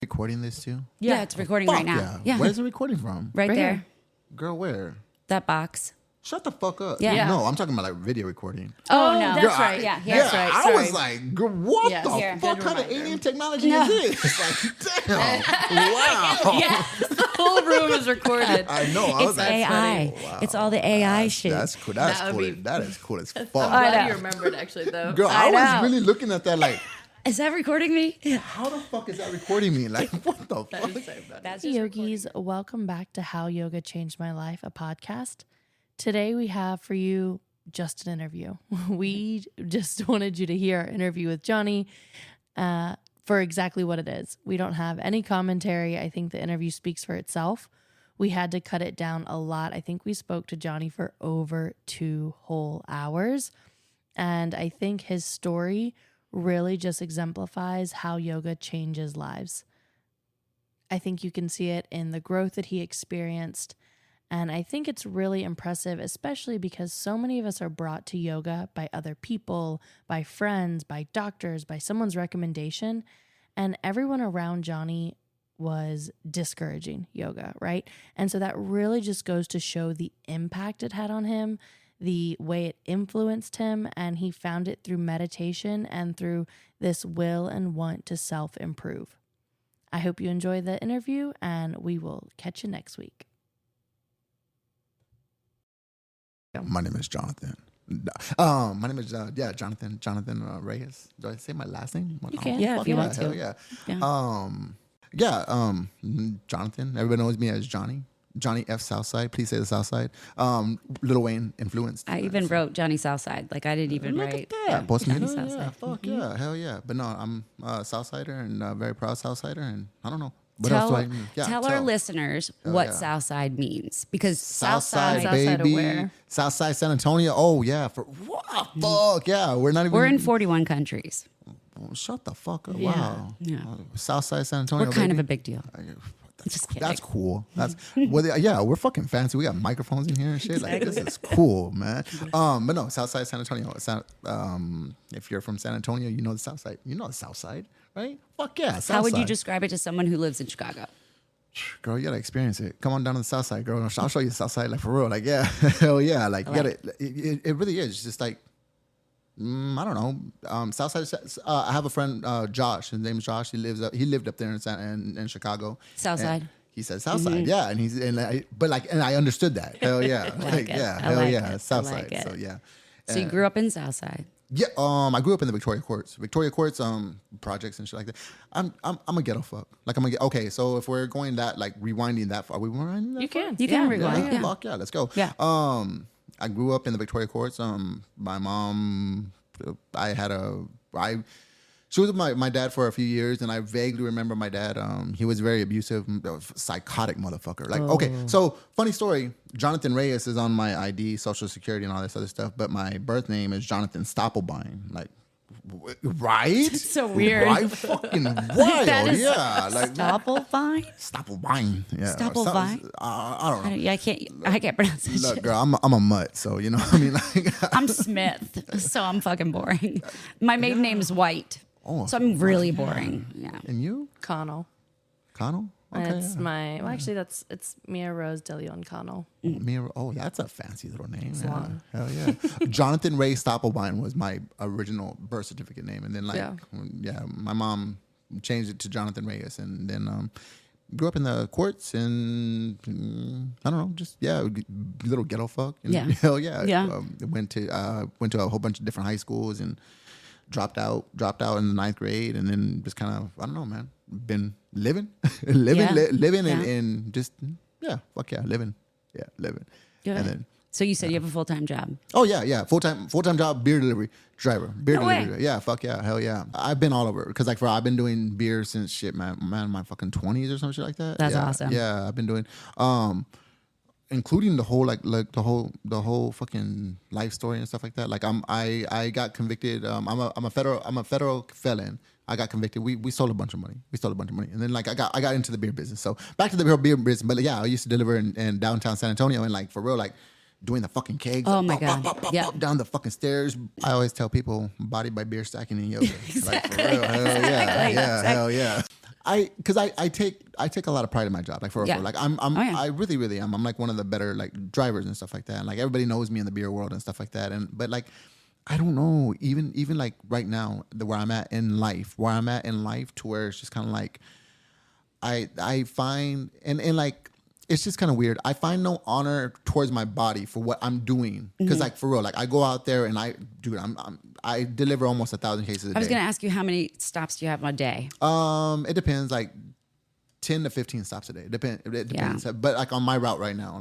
recording this too? Yeah, it's recording right now. Yeah. Where's it recording from? Right there. here. Girl, where? That box. Shut the fuck up. Yeah. No, I'm talking about like video recording. Oh, no. That's Girl, right. Yeah, That's right. I Sorry. was like, girl, what Yes. the Here, fuck good kind of reminder. alien technology is this? Like, damn. Wow. The whole room is recorded. I know. I was It's like, AI. wow. It's all the AI shit. That's cool. That's That would cool. be- That is cool as fuck. I'm glad you remembered, actually, though. Girl, I I was know. really looking at that like, Is that recording me? how the fuck is that recording me? Like, what the That fuck? is so funny. That's Hey, yogis, welcome back to How Yoga Changed My Life, a podcast. Today we have for you just an interview. We just wanted you to hear our interview with Johnny for exactly what it is. We don't have any commentary. I think the interview speaks for itself. We had to cut it down a lot. I think we spoke to Johnny for over 2 whole hours. And I think his story really just exemplifies how yoga changes lives. I think you can see it in the growth that he experienced. And I think it's really impressive, especially because so many of us are brought to yoga by other people, by friends, by doctors, by someone's recommendation. And everyone around Johnny was discouraging yoga, right? And so that really just goes to show the impact it had on him, the way it influenced him, and he found it through meditation and through this will and want to self-improve. I hope you enjoy the interview, and we will catch you next week. My name is Jonathan. My name is Jonathan Reyes. Do I say my last name? You can. Yeah, if Fuck you yeah, want to. hell yeah. Yeah. Jonathan. Everybody knows me as Johnny. Johnny F. Southside. Please say the Southside. Lil Wayne influenced. I even wrote Johnny Southside. Like, I didn't even Look write. at that. Post me. Johnny Yeah, Southside. fuck yeah. Hell yeah. But no, I'm a Southsider and very proud Southsider. And I don't know. What else do I need? Yeah, tell our listeners what Southside means. Because Southside, Southside baby. aware. Southside San Antonio. Oh, yeah. Fuck yeah. We're not even. we're in 41 countries. Oh, shut the fuck up. Yeah. Wow. Yeah. Southside San Antonio. We're kind of baby. a big deal. Just kidding. That's cool. That's yeah, we're fucking fancy. We got microphones in here and shit. Like this is cool, man. But no, Southside San Antonio. If you're from San Antonio, you know the South Side. You know the South Side, right? Fuck yeah. South How would you Side. describe it to someone who lives in Chicago? Girl, you gotta experience it. Come on down to the South Side, girl. I'll show you the South Side, like for real. Like yeah, hell yeah. Like you gotta. It really is. It's just like. I don't know. Southside. I have a friend, Josh. His name's Josh. He lived up there in Chicago. Southside. And he said Southside, yeah, and I understood that. Hell yeah, like it. yeah, I hell like yeah, it. Southside. I like it. So yeah. So you grew up in Southside. Yeah, I grew up in the Victoria Courts, projects and shit like that. I'm a ghetto fuck. Like okay. So if we're going that like rewinding that far, we rewinding that You far? can. You can rewind. Yeah. Fuck yeah, let's go. Yeah. I grew up in the Victoria Courts. My mom, she was with my dad for a few years, and I vaguely remember my dad. He was very abusive, psychotic motherfucker. Like, okay, so funny story. Jonathan Reyes is on my ID, Social Security, and all this other stuff, but my birth name is Jonathan Stoppelbein. Like, right? So weird. Right? Fucking wild. That is Yeah. Like Stoppelbein? Stoppelbein. Yeah. Stoppelbein? I don't know. I can't pronounce that Look, shit. girl, I'm a mutt, so you know what I mean. Like, I'm Smith, so I'm fucking boring. My maiden name's White, Oh, so I'm really boring. Yeah. and you, Connell. Connell? It's it's Mia Rose De Leon Connell. Mira, that's a fancy little name. Yeah. long. Hell yeah. Jonathan Ray Stoppelbein was my original birth certificate name. And then my mom changed it to Jonathan Reyes. And then grew up in the courts and I don't know, just little ghetto fuck. And, Yeah. Hell yeah. Yeah. Went to a whole bunch of different high schools and dropped out in the 9th grade, and then just kind of, I don't know, man, been living and just, fuck yeah, living. Good. And then, So you said you have a full-time job. oh yeah, full-time job, beer delivery driver, No way. delivery. Yeah, fuck yeah, hell yeah. I've been all over, because like I've been doing beer since shit, man, my fucking 20s or some shit like that. That's Yeah, awesome. Yeah, I've been doing, including the whole the whole fucking life story and stuff like that. Like I got convicted. I'm a federal felon. I got convicted. We stole a bunch of money. And then like I got into the beer business. So back to the beer business. But yeah, I used to deliver in downtown San Antonio, and like for real, like doing the fucking kegs. Oh my God. Yeah. Down the fucking stairs. I always tell people, body by beer stacking in yoga. Like for real, hell yeah, Exactly. yeah, hell yeah. because I take a lot of pride in my job, like for real. Like I really, really am. I'm like one of the better like drivers and stuff like that. And like everybody knows me in the beer world and stuff like that. But like, I don't know, even like right now, where I'm at in life, to where it's just kind of like, I find, and like, it's just kind of weird. I find no honor towards my body for what I'm doing. Because like for real, like I go out there and I deliver almost 1,000 cases a day. I was going to ask you, how many stops do you have a day? It depends, like 10 to 15 stops a day. It depends. Yeah. But like on my route right now,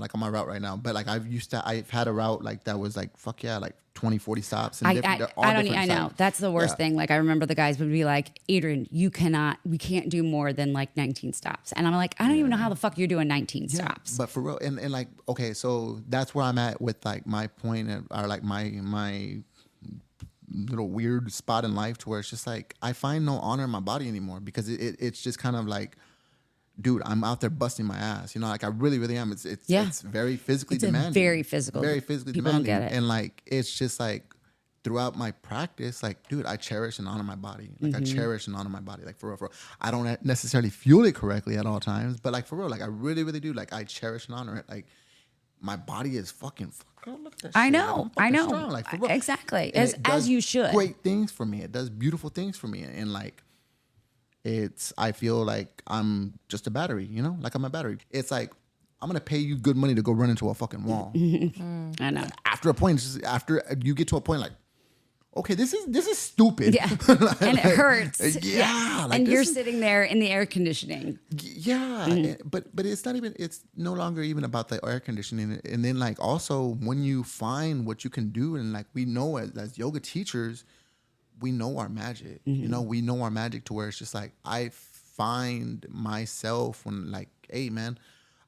but like I've had a route like that was like, fuck yeah, like 20, 40 stops. And I know. That's the worst thing. Like I remember the guys would be like, Adrienne, we can't do more than like 19 stops. And I'm like, I don't even know how the fuck you're doing 19 stops. But for real, and like, okay, so that's where I'm at with like my point or like my little weird spot in life to where it's just like, I find no honor in my body anymore because it's just kind of like, dude, I'm out there busting my ass. You know, like I really, really am. It's very physically demanding. Very physically People demanding. Don't get it. And like, it's just like throughout my practice, like, dude, I cherish and honor my body. Like I cherish and honor my body. Like for real. I don't necessarily fuel it correctly at all times, but like for real, like I really, really do. Like I cherish and honor it. Like my body is fucking look at that shit. I know. Strong. Like for real. Exactly. And as you should. Great things for me. It does beautiful things for me. And like, I feel like I'm just a battery, you know, like I'm a battery. It's like, I'm going to pay you good money to go run into a fucking wall. I know. After a point, after you get to a point like, okay, this is stupid. Yeah. And it hurts. Yeah. Like and you're sitting there in the air conditioning. Yeah. But it's no longer even about the air conditioning. And then like also when you find what you can do, and like we know as yoga teachers, we know our magic, you know, we know our magic to where it's just like, I find myself when like, hey man,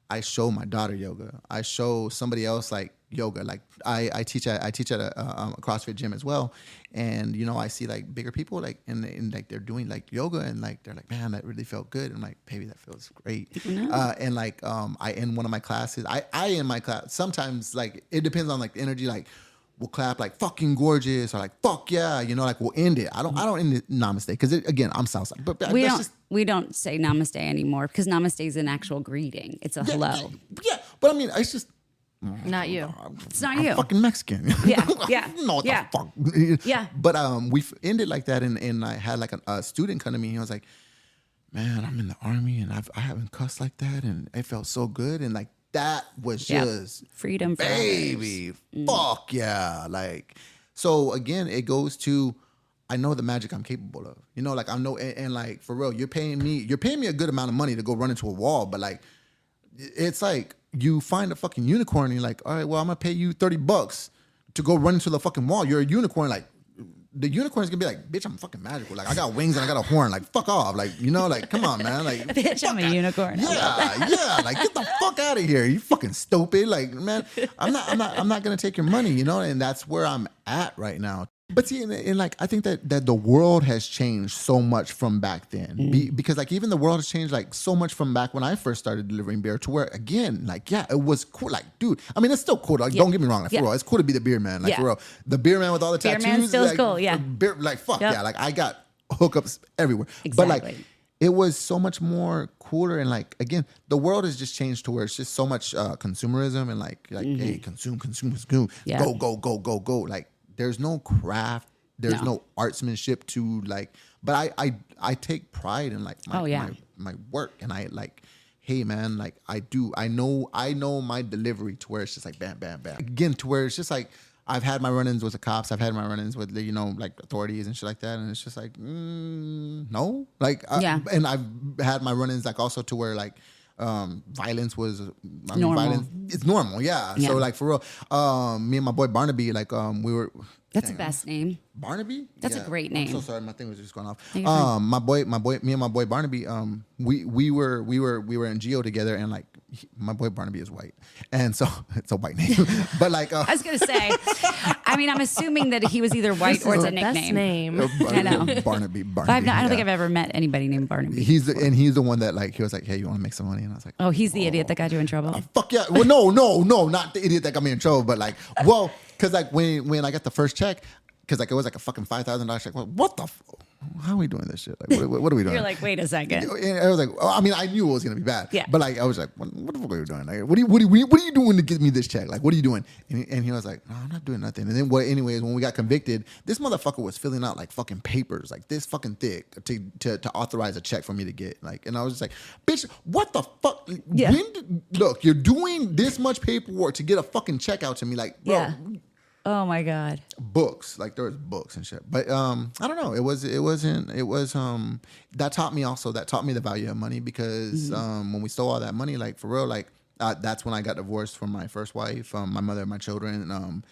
I show my daughter yoga. I show somebody else like yoga. Like I teach at a CrossFit gym as well. And, you know, I see like bigger people like, and like they're doing like yoga and like, they're like, man, that really felt good. I'm like, baby, that feels great. And like, I end one of my classes, I end my class. Sometimes like, it depends on like the energy, like, we'll clap like fucking gorgeous or like fuck yeah, you know, like we'll end it. I don't end it namaste because again I'm Southside, but we don't say namaste anymore because namaste is an actual greeting. It's a hello. Yeah, but I mean it's just not you. It's not I'm you. fucking Mexican. Yeah. No, what the fuck. Yeah. But we ended like that, and I had like a student come to me. And he was like, "Man, I'm in the army, and I haven't cussed like that, and it felt so good." And like. That was just freedom, baby. Fuck yeah! Like, so again, it goes to I know the magic I'm capable of. You know, like I know, and like for real, you're paying me a good amount of money to go run into a wall, but like, it's like you find a fucking unicorn, and you're like, all right, well, I'm gonna pay you $30 to go run into the fucking wall. You're a unicorn, like. The unicorn's gonna be like, bitch, I'm fucking magical. Like, I got wings and I got a horn. Like, fuck off. Like, you know, like, come on, man. Like, bitch, I'm a unicorn. Yeah. Like, get the fuck out of here. You fucking stupid. Like, man, I'm not gonna take your money, you know? And that's where I'm at right now. But see, and like, I think that the world has changed so much from back then. Because like, even the world has changed like so much from back when I first started delivering beer to where, again, like, yeah, it was cool. Like, dude, I mean, it's still cool. Like, don't get me wrong. Like, for real, it's cool to be the beer man. Like, for real. The beer man with all the tattoos. Beer man still like, cool, yeah. Beer, like, fuck yeah. Like, I got hookups everywhere. Exactly. But like, it was so much more cooler. And like, again, the world has just changed to where it's just so much consumerism and like, hey, consume. Yeah. Go. Like, there's no craft. There's no artsmanship to like, but I take pride in like my work, and I like, hey man, like I know my delivery to where it's just like bam, bam, bam. Again, to where it's just like I've had my run-ins with the cops, I've had my run-ins with the, you know, like authorities and shit like that, and it's just like no, like and I've had my run-ins like also to where like violence was normal. Violence, it's normal, yeah. So like for real, me and my boy Barnaby, like we were. That's the best name. Barnaby? That's a great name. I'm so sorry, my thing was just going off. Me and my boy Barnaby, we were in Geo together, and like my boy Barnaby is white, and so it's a white name. But like, I was gonna say, I mean, I'm assuming that he was either white or it's a nickname. Best name. I know. Barnaby. But I don't think I've ever met anybody named Barnaby. He's the one that like he was like, hey, you want to make some money? And I was like, oh, he's the idiot that got you in trouble. Fuck yeah! Well, no, not the idiot that got me in trouble, but like, well, because like when I got the first check, because like it was like a fucking $5,000 check. Well, what the? how are we doing this shit? Like, what are we doing? You're like, wait a second. And I was like, I mean, I knew it was gonna be bad. Yeah. But like, I was like, what the fuck are you doing? Like, what are you doing to get me this check? Like, what are you doing? And he was like, no, I'm not doing nothing. And then anyways, when we got convicted, this motherfucker was filling out like fucking papers, like this fucking thick to authorize a check for me to get. Like, and I was just like, bitch, what the fuck? Yeah. Look, you're doing this much paperwork to get a fucking check out to me. Like, bro. Yeah. Oh my God. Books, like there was books and shit, but I don't know. It was that taught me the value of money because when we stole all that money, like for real, like that's when I got divorced from my first wife, my mother and my children.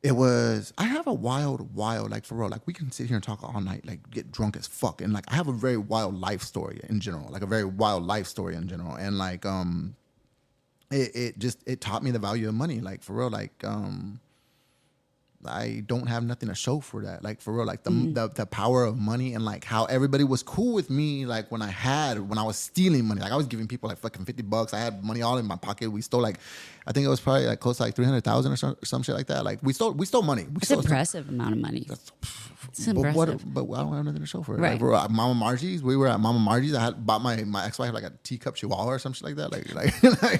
It was, I have a wild, like for real, like we can sit here and talk all night, like get drunk as fuck, and like I have a very wild life story in general, and like it taught me the value of money, like for real, like I don't have nothing to show for that. Like for real, like the power of money and like how everybody was cool with me. Like when I was stealing money, like I was giving people like fucking $50. I had money all in my pocket. We stole like, I think it was probably like close to like 300,000 or some shit like that. Like we stole money. It's an impressive amount of money. It's impressive. But I don't have nothing to show for it. Right. Like, we're at Mama Margie's. We were at Mama Margie's. I had bought my ex-wife like a teacup chihuahua or some shit like that.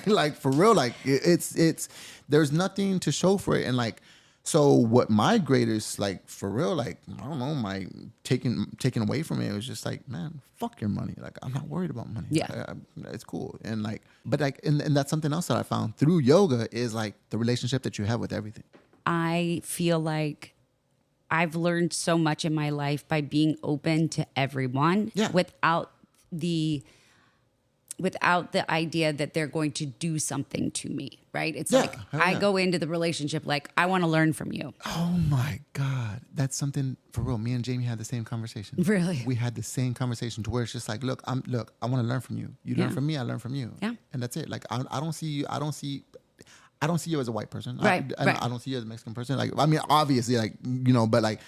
Like for real, like it's there's nothing to show for it. And like, so what my greatest, like for real, like I don't know, my taken away from it was just like, man, fuck your money. Like I'm not worried about money. Yeah, it's cool. And like, but like, and that's something else that I found through yoga is like the relationship that you have with everything. I feel like I've learned so much in my life by being open to everyone without the idea that they're going to do something to me, right? It's like I go into the relationship like I want to learn from you. Oh my God. That's something for real. Me and Jamie had the same conversation. Really? We had the same conversation to where it's just like, look, I want to learn from you. You learn from me, I learn from you. Yeah. And that's it. Like I don't see you as a white person. Right. I don't see you as a Mexican person. Like, I mean, obviously, like, you know, but like,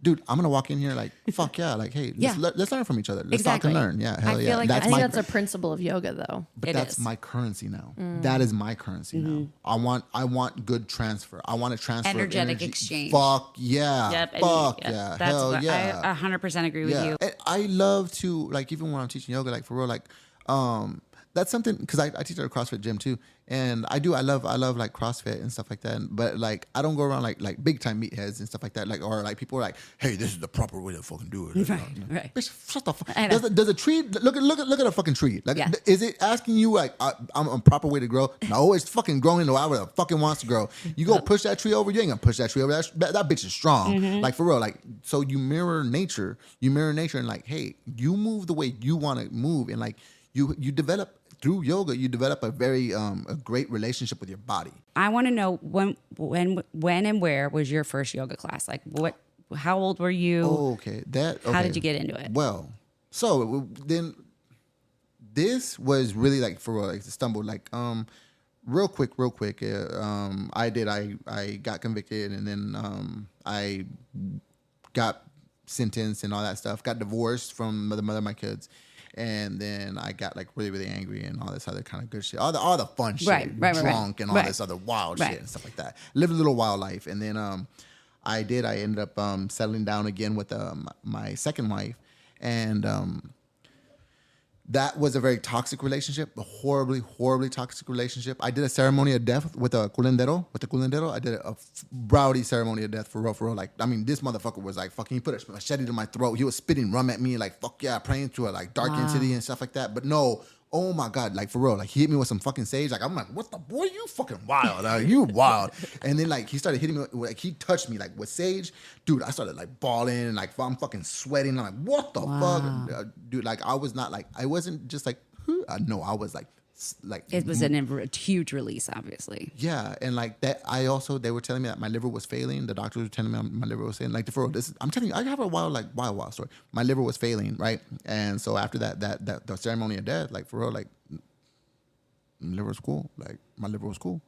dude, I'm gonna walk in here like, fuck yeah, like, hey, let's learn from each other. Let's talk and learn. Yeah, hell I yeah. feel like I think that's a principle of yoga, though. But that's my currency now. That is my currency now. I want good transfer. I want to transfer Energetic energy. exchange. Fuck yeah. Yep. Fuck yeah. That's Hell what yeah. I 100% agree with you. And I love to, like, even when I'm teaching yoga, like for real, like that's something, because I teach at a CrossFit gym too, and I love like CrossFit and stuff like that. But like I don't go around like big time meatheads and stuff like that. Like, or like people are like, hey, this is the proper way to fucking do it. Right. Bitch, shut the fuck. Does a tree look at a fucking tree? Like, is it asking you like I'm a proper way to grow? No, it's fucking growing the way it fucking wants to grow. You go push that tree over, you ain't gonna push that tree over. That bitch is strong. Like for real. Like, so you mirror nature, and like, hey, you move the way you want to move, and like you develop. Through yoga, you develop a very a great relationship with your body. I want to know when and where was your first yoga class? Like how old were you? Oh, okay. How did you get into it? Well, so then this was really like for real, like stumbled like real quick. I got convicted, and then I got sentenced and all that stuff. Got divorced from the mother of my kids. And then I got like really, really angry and all this other kind of good shit, all the fun shit, drunk and all this other wild shit and stuff like that. Lived a little wild life, and then I ended up settling down again with my second wife, and that was a very toxic relationship, a horribly toxic relationship. I did a ceremony of death with a culendero. I did a rowdy ceremony of death for real. Like, I mean, this motherfucker was like, fucking, he put a machete to my throat. He was spitting rum at me, like, fuck yeah, praying to a like dark entity and stuff like that. But no, oh my God, like for real, like he hit me with some fucking sage. Like I'm like, what the boy, you fucking wild, you wild. And then like he started hitting me, like he touched me like with sage, dude. I started like bawling and like I'm fucking sweating. I'm like, what the fuck, dude? Like I wasn't just like, no, I was like it was a huge release, obviously. Yeah, and like that, they were telling me that my liver was failing. The doctors were telling me my liver was failing. Like I'm telling you, I have a wild story. My liver was failing, right? And so after that the ceremony of death, like for real, like my liver was cool. Like my liver was cool,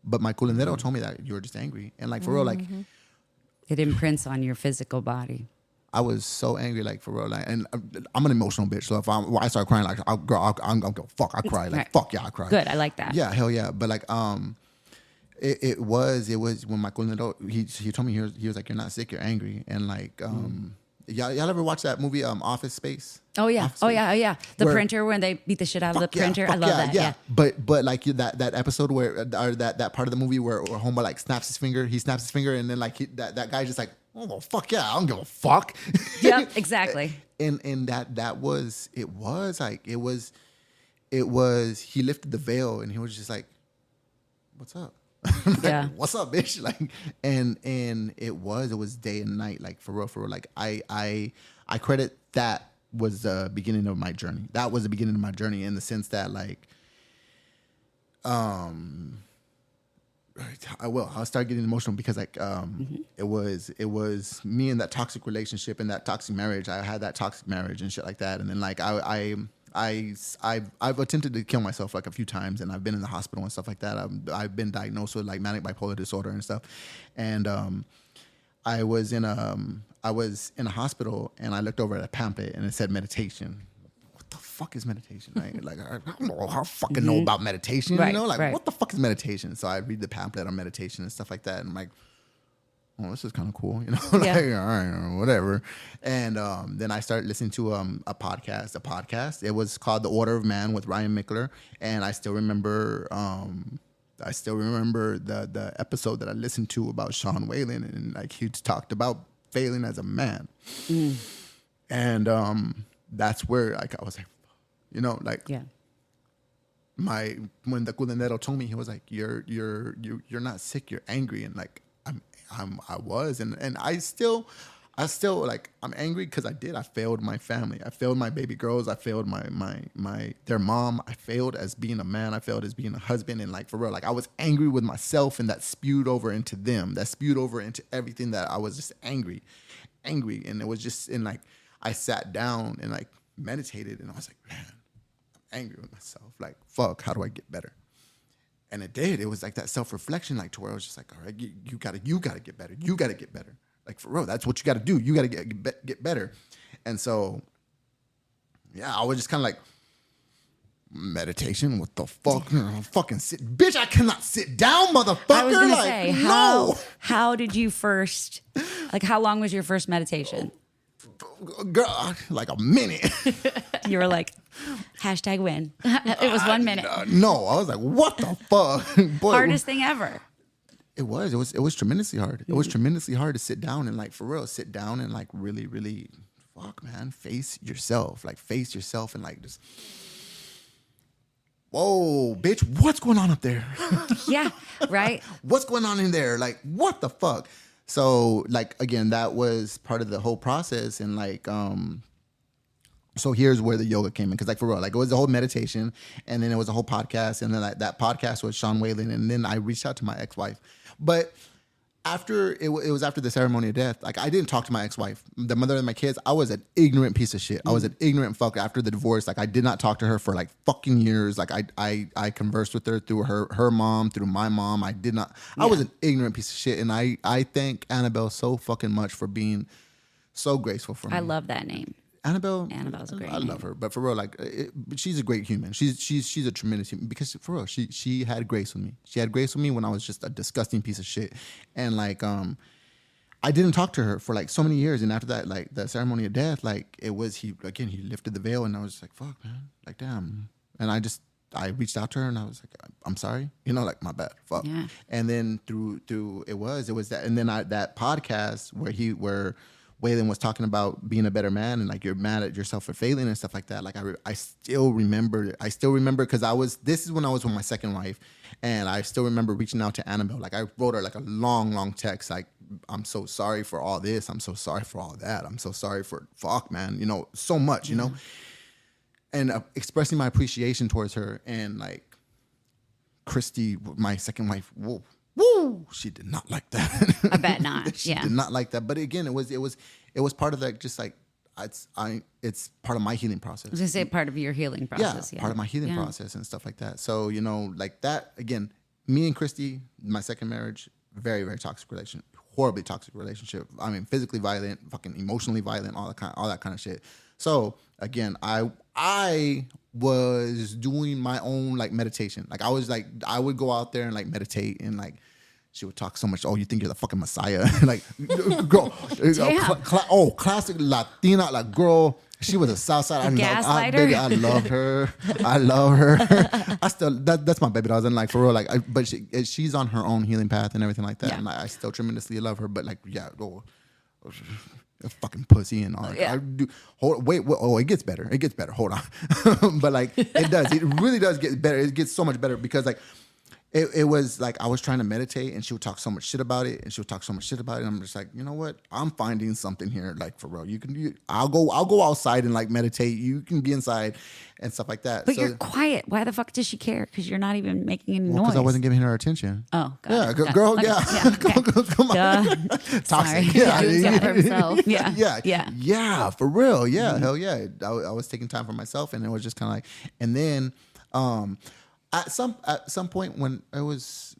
but my culendero told me that you were just angry, and like for real, like it imprints on your physical body. I was so angry, like for real, like, and I'm an emotional bitch. So if I start crying, like I'm gonna go fuck. I cry, like fuck yeah, I cry. Good, I like that. Yeah, hell yeah. But like it was when my culendero he told me he was like, you're not sick, you're angry, and like y'all ever watch that movie Office Space? Oh yeah. Office Oh Space? yeah. Oh yeah. The Where- printer when they beat the shit out of the Fuck yeah, printer. I fuck love that. Yeah. But like that episode where or that part of the movie where homeboy like snaps his finger, he snaps his finger, and then like that guy's just like, oh well, fuck yeah, I don't give a fuck. Yep. Exactly. and that was he lifted the veil and he was just like, what's up? Like, Yeah. what's up, bitch? Like, and it was day and night, like for real. Like I credit that was the beginning of my journey. That was the beginning of my journey in the sense that like, I'll start getting emotional because like, it was me in that toxic relationship and that toxic marriage. I had that toxic marriage and shit like that. And then like I've attempted to kill myself like a few times, and I've been in the hospital and stuff like that. I've been diagnosed with like manic bipolar disorder and stuff. And I was in a hospital, and I looked over at a pamphlet and it said meditation. What the fuck is meditation? Right? Like I don't know how I fucking know about meditation. Right, you know, like right. what the fuck is meditation? So I read the pamphlet on meditation and stuff like that, and I'm like, oh, this is kind of cool, you know, like, Yeah. all right, whatever. And then I started listening to a podcast. It was called The Order of Man with Ryan Mickler. And I still remember the episode that I listened to about Sean Whalen, and like he talked about failing as a man. And that's where like I was like, you know, like Yeah. when the culinero told me, he was like, you're not sick, you're angry. And like I was, and I still like, I'm angry because I failed my family. I failed my baby girls. I failed their mom. I failed as being a man. I failed as being a husband. And like, for real, like I was angry with myself, and that spewed over into them. That spewed over into everything that I was just angry. And it was just, and like, I sat down and like meditated, and I was like, man, I'm angry with myself. Like, fuck, how do I get better? And it did. It was like that self-reflection, like to where I was just like, all right, you gotta get better. You gotta get better. Like for real, that's what you gotta do. You gotta get better. And so, yeah, I was just kind of like, meditation? What the fuck? Fucking sit, bitch! I cannot sit down, motherfucker. I was gonna like, say, no. how did you first, like, how long was your first meditation? Girl, like a minute. You were like, #win. It was 1 minute. No, I was like, what the fuck? Boy, Hardest thing ever. It was tremendously hard. It was tremendously hard to sit down and like, for real, sit down and like really, fuck, man, face yourself. Like face yourself and like just, whoa, bitch, what's going on up there? Yeah, right? What's going on in there? Like, what the fuck? So like, again, that was part of the whole process. And like, so here's where the yoga came in. Cause like for real, like it was the whole meditation, and then it was a whole podcast. And then that podcast was Sean Whalen. And then I reached out to my ex-wife, but after it was after the ceremony of death, like I didn't talk to my ex-wife, the mother of my kids. I was an ignorant piece of shit. I was an ignorant fuck after the divorce. Like I did not talk to her for like fucking years. Like I conversed with her through her mom, through my mom. I did not, I was an ignorant piece of shit. And I thank Annabelle so fucking much for being so graceful for me. I love that name. Annabelle's a great I love name. her, but for real, like, but she's a great human. She's a tremendous human, because for real, she had grace with me. She had grace with me when I was just a disgusting piece of shit, and like, I didn't talk to her for like so many years, and after that, like the ceremony of death, like it was he lifted the veil, and I was just like, fuck, man, like w'damn, and I reached out to her, and I was like, I'm sorry, you know, like my bad, fuck. Yeah. And then through it was that, and then that podcast where Waylon was talking about being a better man, and like you're mad at yourself for failing and stuff like that. Like I still remember because this is when I was with my second wife, and I still remember reaching out to Annabelle. Like I wrote her like a long text, like, I'm so sorry for all this. I'm so sorry for all that. I'm so sorry for fuck, man. You know, so much, you know, and expressing my appreciation towards her. And like Christy, my second wife, whoa. Woo! She did not like that. I bet not. She Yeah. did not like that. But again, it was part of that. Just like it's part of my healing process. I was gonna say part of your healing process. Part of my healing process and stuff like that. So you know, like that again. Me and Christy, my second marriage, very toxic relationship, horribly toxic relationship. I mean, physically violent, fucking emotionally violent, all that kind of shit. So again, I was doing my own like meditation. Like I would go out there and like meditate and like she would talk so much. Oh, you think you're the fucking Messiah? Like, girl. Classic Latina, like, girl. She was a Southside. Gaslighter. I loved her. I love her. I still that's my baby doll. And like for real, like, but she's on her own healing path and everything like that. Yeah. And I still tremendously love her. But like, yeah, a fucking pussy and all. Yeah. I do. Wait. It gets better. It gets better. Hold on. But like, it does. It really does get better. It gets so much better because like. It was like I was trying to meditate and she would talk so much shit about it and I'm just like, you know what? I'm finding something here, like for real. I'll go outside and like meditate. You can be inside and stuff like that. But you're quiet. Why the fuck does she care? Because you're not even making any noise. Because I wasn't giving her attention. Oh, yeah, girl, okay. yeah. Come on. Toxic. Yeah, Doing something for himself. Yeah, for real. Yeah, hell yeah. I was taking time for myself and it was just kind of like, and then at some point when it was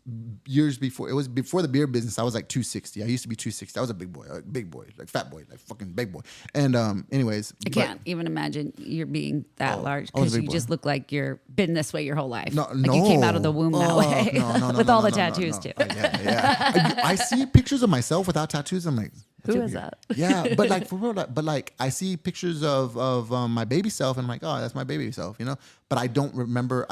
years before, it was before the beer business, I was like 260. I used to be 260. I was a big boy, like fat boy, like fucking big boy. And anyways. I can't even imagine you're being that large because you just look like you're been this way your whole life. No. You came out of the womb that way. With all the tattoos too. Yeah. I see pictures of myself without tattoos. I'm like, who is that? Yeah, but like for real, but like I see pictures of my baby self and I'm like, oh, that's my baby self, you know? But I don't remember,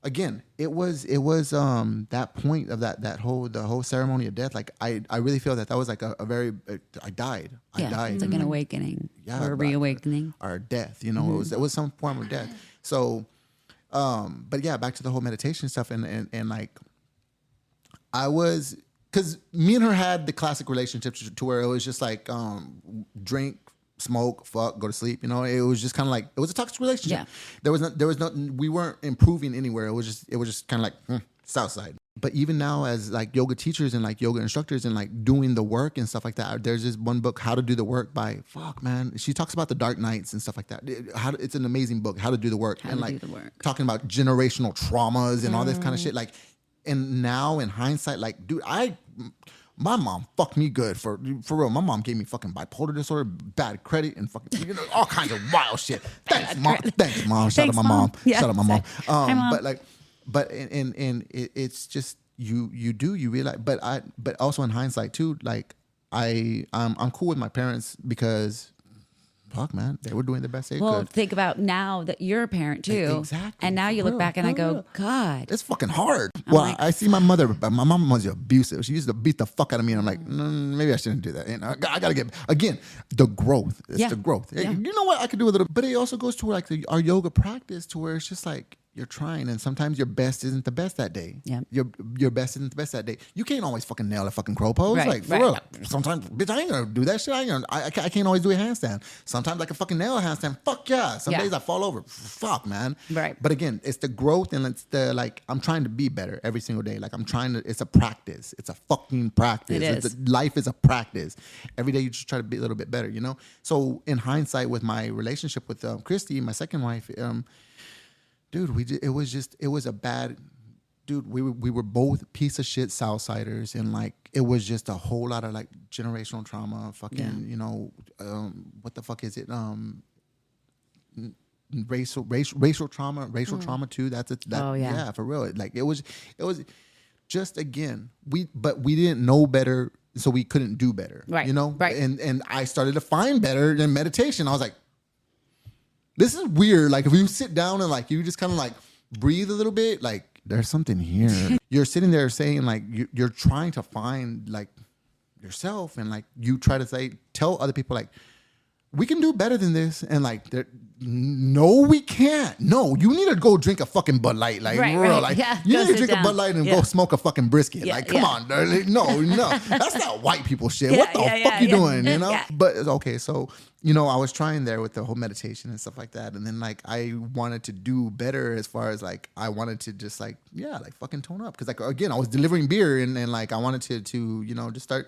Again, it was that point of the whole ceremony of death. Like I really feel that was like a very I died. It's like an awakening or a reawakening or death. You know, it was some form of death. So, but yeah, back to the whole meditation stuff and like I was because me and her had the classic relationship to where it was just like drink. Smoke, fuck, go to sleep. You know, it was just kind of like it was a toxic relationship. Yeah. There was no, we weren't improving anywhere. It was just kind of like Southside. But even now, as like yoga teachers and like yoga instructors and like doing the work and stuff like that, there's this one book, How to Do the Work by she talks about the dark nights and stuff like that. It's an amazing book, How to Do the Work, talking about generational traumas and all this kind of shit. Like, and now in hindsight, like, dude, my mom fucked me good for real. My mom gave me fucking bipolar disorder, bad credit, and fucking all kinds of wild shit. Thanks, mom. Thanks, mom. Shout out my mom. Yeah. Shout out my mom. Hi, Mom. But it's just you realize. But also in hindsight too, like I'm cool with my parents because. Fuck, man. They were doing the best they could. Well, think about now that you're a parent too. Exactly. And now you look back and I go, God. It's fucking hard. I see my mother, but my mom was abusive. She used to beat the fuck out of me. And I'm like, maybe I shouldn't do that. You know, I got to get, again, the growth. It's the growth. Yeah. You know what? I could do a little, but it also goes to like our yoga practice to where it's just like, you're trying, and sometimes your best isn't the best that day. Yeah, your best isn't the best that day. You can't always fucking nail a fucking crow pose, right, for real. Sometimes, bitch, I ain't gonna do that shit. I can't always do a handstand. Sometimes I can fucking nail a handstand. Fuck yeah. Some days I fall over. Fuck, man. Right. But again, it's the growth, and it's the like. I'm trying to be better every single day. Like I'm trying to. It's a practice. It's a fucking practice. It is. Life is a practice. Every day you just try to be a little bit better. You know. So in hindsight, with my relationship with Christy, my second wife. Dude, it was a bad, dude. We were both piece of shit Southsiders, and like it was just a whole lot of like generational trauma. Fucking, you know, what the fuck is it? Racial trauma too. That's it. Yeah, for real. Like it was just again we didn't know better, so we couldn't do better. Right. You know. Right. And I started to find better in meditation. I was like. This is weird. Like if you sit down and like you just kind of like breathe a little bit, like there's something here. You're sitting there saying like you're trying to find like yourself, and like you try to tell other people like we can do better than this, and like no, we can't. No, you need to go drink a fucking Bud Light, like real, like you need to drink a Bud Light and go smoke a fucking brisket. Like come on, darling. No, that's not white people shit. What the fuck you doing? You know? But it's okay. So you know, I was trying there with the whole meditation and stuff like that, and then like I wanted to do better as far as like I wanted to just like fucking tone up because like again I was delivering beer and like I wanted to you know just start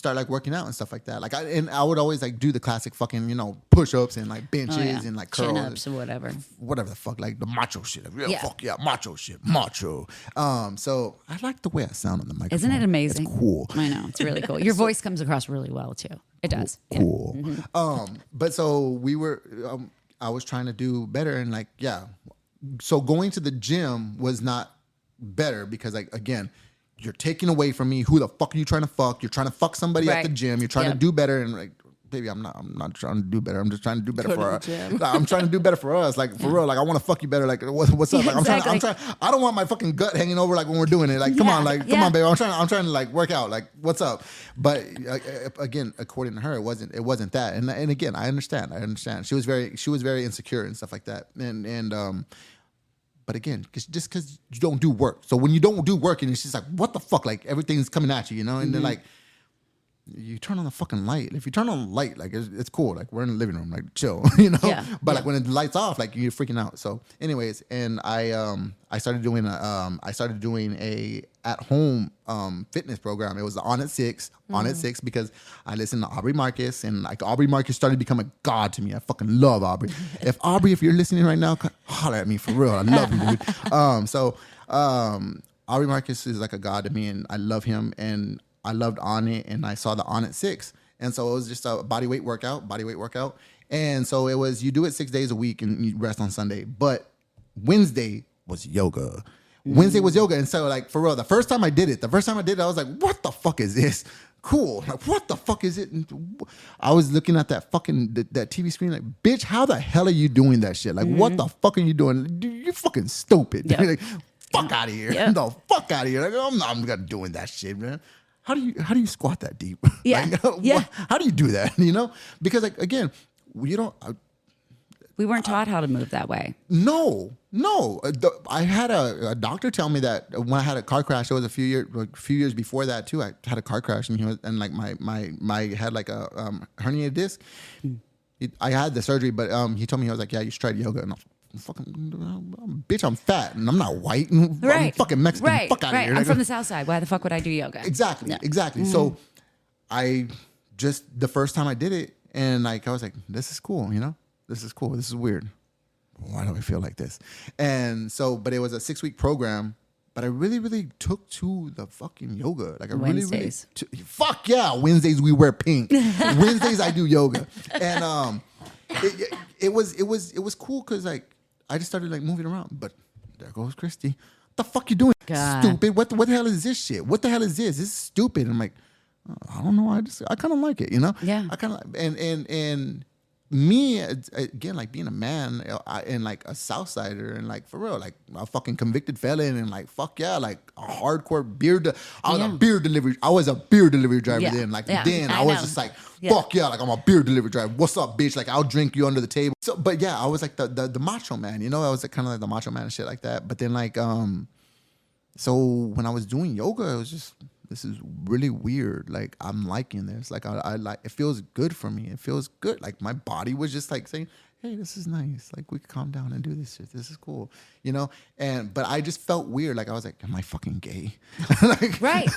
like working out and stuff like that. Like I would always like do the classic fucking, you know, push-ups and like benches and like curls. Chin-ups or whatever. Whatever the fuck, like the macho shit. Fuck yeah, macho shit. Macho. So I like the way I sound on the microphone. Isn't it amazing? It's cool. I know, it's really cool. Your voice comes across really well too. It does. Cool. Yeah. Mm-hmm. But so we were I was trying to do better and like, so going to the gym was not better because like again, you're taking away from me. Who the fuck are you trying to fuck? You're trying to fuck somebody at the gym. You're trying to do better. And like, baby, I'm not trying to do better. I'm just trying to do better for us. I'm trying to do better for us. Like, for real. Like, I want to fuck you better. Like, what's up? Like, I'm trying. I don't want my fucking gut hanging over like when we're doing it. Like, come on, like, come on, baby. I'm trying to like work out. Like, what's up? But again, according to her, it wasn't that. And again, I understand. She was very insecure and stuff like that. But again, just because you don't do work. So when you don't do work and it's just like, what the fuck? Like, everything's coming at you, you know? And then like, you turn on the fucking light. If you turn on the light, like, it's cool. Like, we're in the living room, like, chill, you know? Yeah. But like, when the light's off, like, you're freaking out. So anyways, and I started doing a at-home fitness program. It was On at 6, because I listened to Aubrey Marcus, and like, Aubrey Marcus started becoming a god to me. I fucking love Aubrey. If you're listening right now, holler at me for real. I love you, dude. Aubrey Marcus is like a god to me, and I love him, and I loved On It, and I saw the On at 6. And so it was just a body weight workout. And so it was, you do it 6 days a week and you rest on Sunday. But Wednesday was yoga. And so like, for real, the first time I did it, I was like, what the fuck is this? Cool. Like, what the fuck is it? And I was looking at that fucking, that TV screen like, bitch, how the hell are you doing that shit? Like, what the fuck are you doing? Dude, you're fucking stupid. Yeah. Like, fuck out of here. Yeah. No, fuck out of here. Like, I'm not doing that shit, man. How do you squat that deep? Yeah. Like, how do you do that? You know, because like, again, you don't. We weren't taught how to move that way. No. I had a doctor tell me that when I had a car crash. It was a few years before that too. I had a car crash, and like my had like a herniated disc. I had the surgery, but he told me, he was like, yeah, you should try yoga. And bitch, I'm fat and I'm not white. Right. I'm fucking Mexican. Right. Fuck out of here. I'm from the South Side. Why the fuck would I do yoga? Exactly. Yeah. Exactly. So I just, the first time I did it, and like, I was like, this is cool, you know? This is cool. This is weird. Why do I feel like this? And so, but it was a 6-week program, but I really, really took to the fucking yoga. Like, I Wednesdays. Fuck yeah. Wednesdays we wear pink. Wednesdays I do yoga. And it was cool because like, I just started like moving around, but there goes Christy. What the fuck you doing? God. Stupid. What the hell is this shit? What the hell is this? This is stupid. And I'm like, I don't know. I kind of like it, you know? Yeah. I kind of, and me, again, like being a man and like a Southsider and like for real, like a fucking convicted felon and like, fuck yeah, like a hardcore beer. I was a beer delivery driver then. Like then I was just like, fuck yeah, like I'm a beer delivery driver. What's up, bitch? Like I'll drink you under the table. So, but yeah, I was like the macho man, you know? I was like kind of like the macho man and shit like that. But then like, so when I was doing yoga, it was just, this is really weird. Like, I'm liking this. Like, I like, it feels good for me. It feels good. Like, my body was just like saying, hey, this is nice. Like, we can calm down and do this shit. This is cool. You know? But I just felt weird. Like, I was like, am I fucking gay? Like, Right.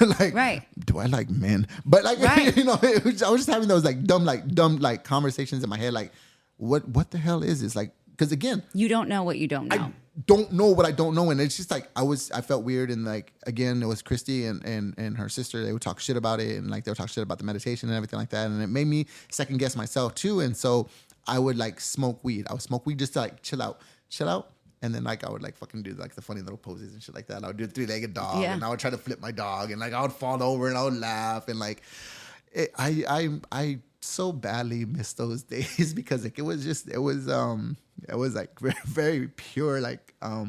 Do I like men? But like, you know, I was just having those like dumb conversations in my head. Like, what the hell is this? Like, because again, You don't know what you don't know. I don't know what I don't know, and it's just like I felt weird, and like again, it was Christy and her sister. They would talk shit about it, and like they would talk shit about the meditation and everything like that, and it made me second guess myself too. And so I would like smoke weed. I would smoke weed just to like chill out, and then like I would like fucking do like the funny little poses and shit like that. I would do a 3-legged dog, and I would try to flip my dog, and like I would fall over and I would laugh, and like I so badly miss those days because like it was like very, very pure, like I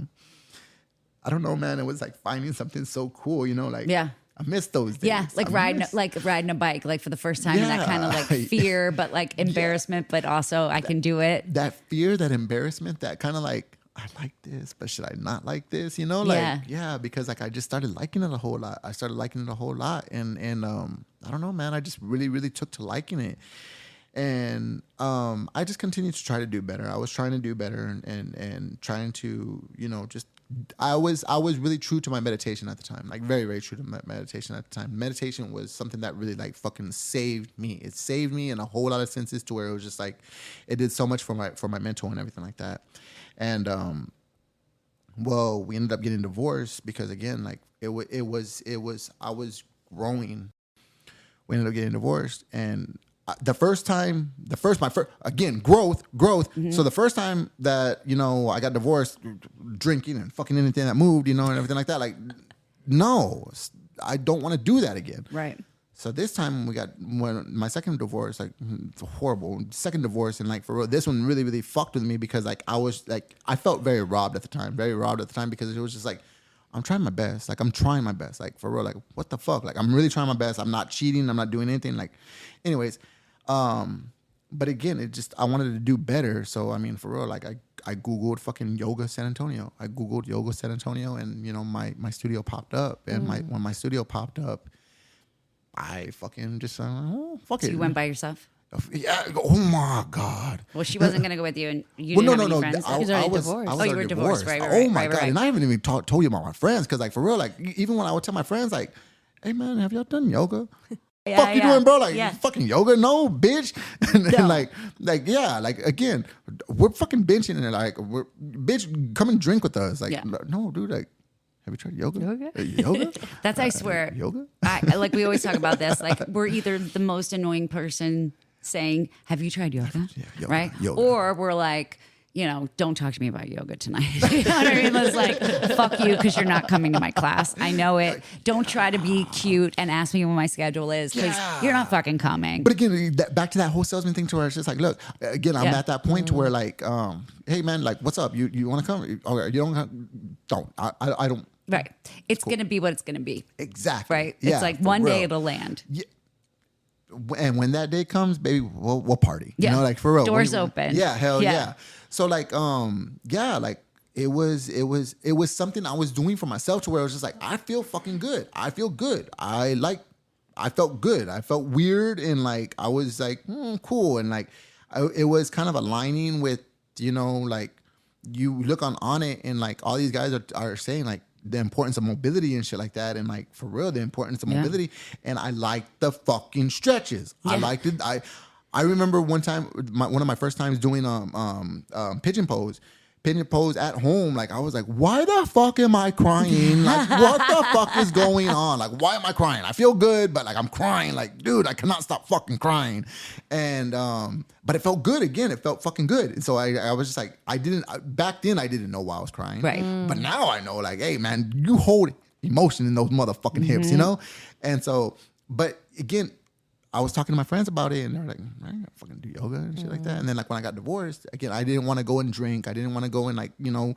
don't know, man. It was like finding something so cool, you know, like I miss those days. Yeah, like riding a bike, like for the first time, and that kind of like fear, but like embarrassment, but also I can do it. That fear, that embarrassment, that kind of like, I like this, but should I not like this? You know, like because like I just started liking it a whole lot. And I don't know, man. I just really, really took to liking it. And I just continued to try to do better. I was trying to do better and trying to, you know, just I was really true to my meditation at the time, like very, very true to my meditation at the time. Meditation was something that really like fucking saved me. It saved me in a whole lot of senses to where it was just like it did so much for my mental and everything like that. And well, we ended up getting divorced because again, like it was I was growing. We ended up getting divorced, and growth. Mm-hmm. So the first time that, you know, I got divorced, drinking and fucking anything that moved, you know, and everything like that, like, no, I don't want to do that again. Right. So this time when my second divorce, like it's horrible second divorce, and like for real, this one really, really fucked with me because like I felt very robbed at the time because it was just like, I'm trying my best. Like I'm trying my best. Like for real, like what the fuck? Like I'm really trying my best. I'm not cheating. I'm not doing anything. Like, anyways, but again, I wanted to do better. So I mean, for real, like I Googled fucking yoga San Antonio. I Googled yoga San Antonio, and you know my studio popped up. And when my studio popped up, I fucking just fuck it. So you went by yourself? Yeah. Oh my God. Well, she wasn't gonna go with you, and you didn't have any friends. I He was divorced. Oh, you were divorced, right? Oh my God. And I haven't even told you about my friends because, like, for real, like, even when I would tell my friends, like, hey man, have y'all done yoga? Fuck you doing, bro? Like, fucking yoga? No, bitch. And like, yeah, like, again, we're fucking benching and like, bitch, come and drink with us. Like, no, dude, like, have you tried yoga? Yoga? That's, I swear. Yoga? Like, we always talk about this. Like, we're either the most annoying person saying, have you tried yoga? Yeah, yoga, right? yoga. Or we're like, you know, don't talk to me about yoga tonight. You know what I mean? It's like, fuck you because you're not coming to my class. I know it. Don't try to be cute and ask me when my schedule is because you're not fucking coming. But again, back to that whole salesman thing to where it's just like, look, again, I'm at that point to where like, hey man, like, what's up? You want to come? Or you don't. I don't. Right. It's going to be what it's going to be. Exactly. Right? Yeah, it's like one real. day it'll land. Yeah. And when that day comes, baby, we'll party. Yeah. You know, like for real. Doors open. Yeah, hell yeah. So like, like it was something I was doing for myself to where I was just like, I feel fucking good. I feel good. I felt good. I felt weird and like I was like, cool. And like it was kind of aligning with, you know, like you look on it and like all these guys are saying like the importance of mobility and shit like that, and like for real the importance of mobility. And I liked the fucking stretches. I liked it. I remember one time, one of my first times doing pigeon pose at home. Like I was like, why the fuck am I crying? Like what the fuck is going on? Like why am I crying? I feel good, but like I'm crying. Like dude, I cannot stop fucking crying. And but it felt good again. It felt fucking good. And so I was just like, back then I didn't know why I was crying. Right. But now I know. Like, hey man, you hold emotion in those motherfucking hips, you know. And so, but again, I was talking to my friends about it, and they're like, I ain't gonna fucking do yoga and shit like that. And then, like, when I got divorced, again, I didn't want to go and drink. I didn't want to go and, like, you know,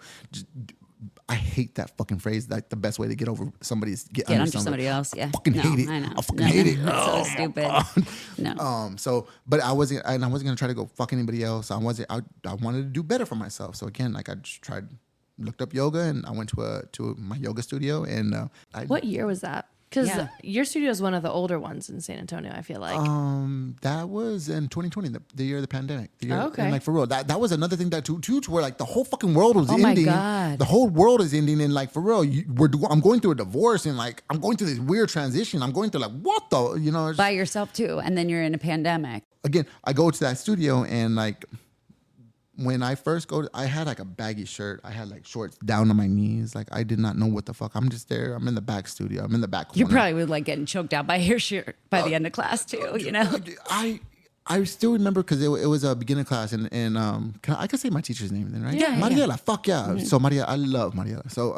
I hate that fucking phrase. Like, the best way to get over somebody's get under somebody else. Yeah. I fucking hate it. I know. I fucking hate it. It's so stupid. No. So, but I wasn't gonna try to go fuck anybody else. I wanted to do better for myself. So again, like, I just looked up yoga, and I went to my yoga studio. And what year was that? Because your studio is one of the older ones in San Antonio, I feel like. That was in 2020, the year of the pandemic. Okay. And like for real, that was another thing that too, where like the whole fucking world was ending. Oh my God. The whole world is ending, and like for real, I'm going through a divorce, and like I'm going through this weird transition. I'm going through like what the, you know, by yourself too, and then you're in a pandemic. Again, I go to that studio, and like when I first I had like a baggy shirt. I had like shorts down to my knees. Like I did not know what the fuck. I'm just there. I'm in the back studio. I'm in the back corner. You probably would like getting choked out by your shirt by the end of class too, you know? I still remember because it was a beginner class, and I can say my teacher's name then, right? Yeah. Mariela. Yeah. Fuck yeah. Mm-hmm. So Maria, I love Mariela. So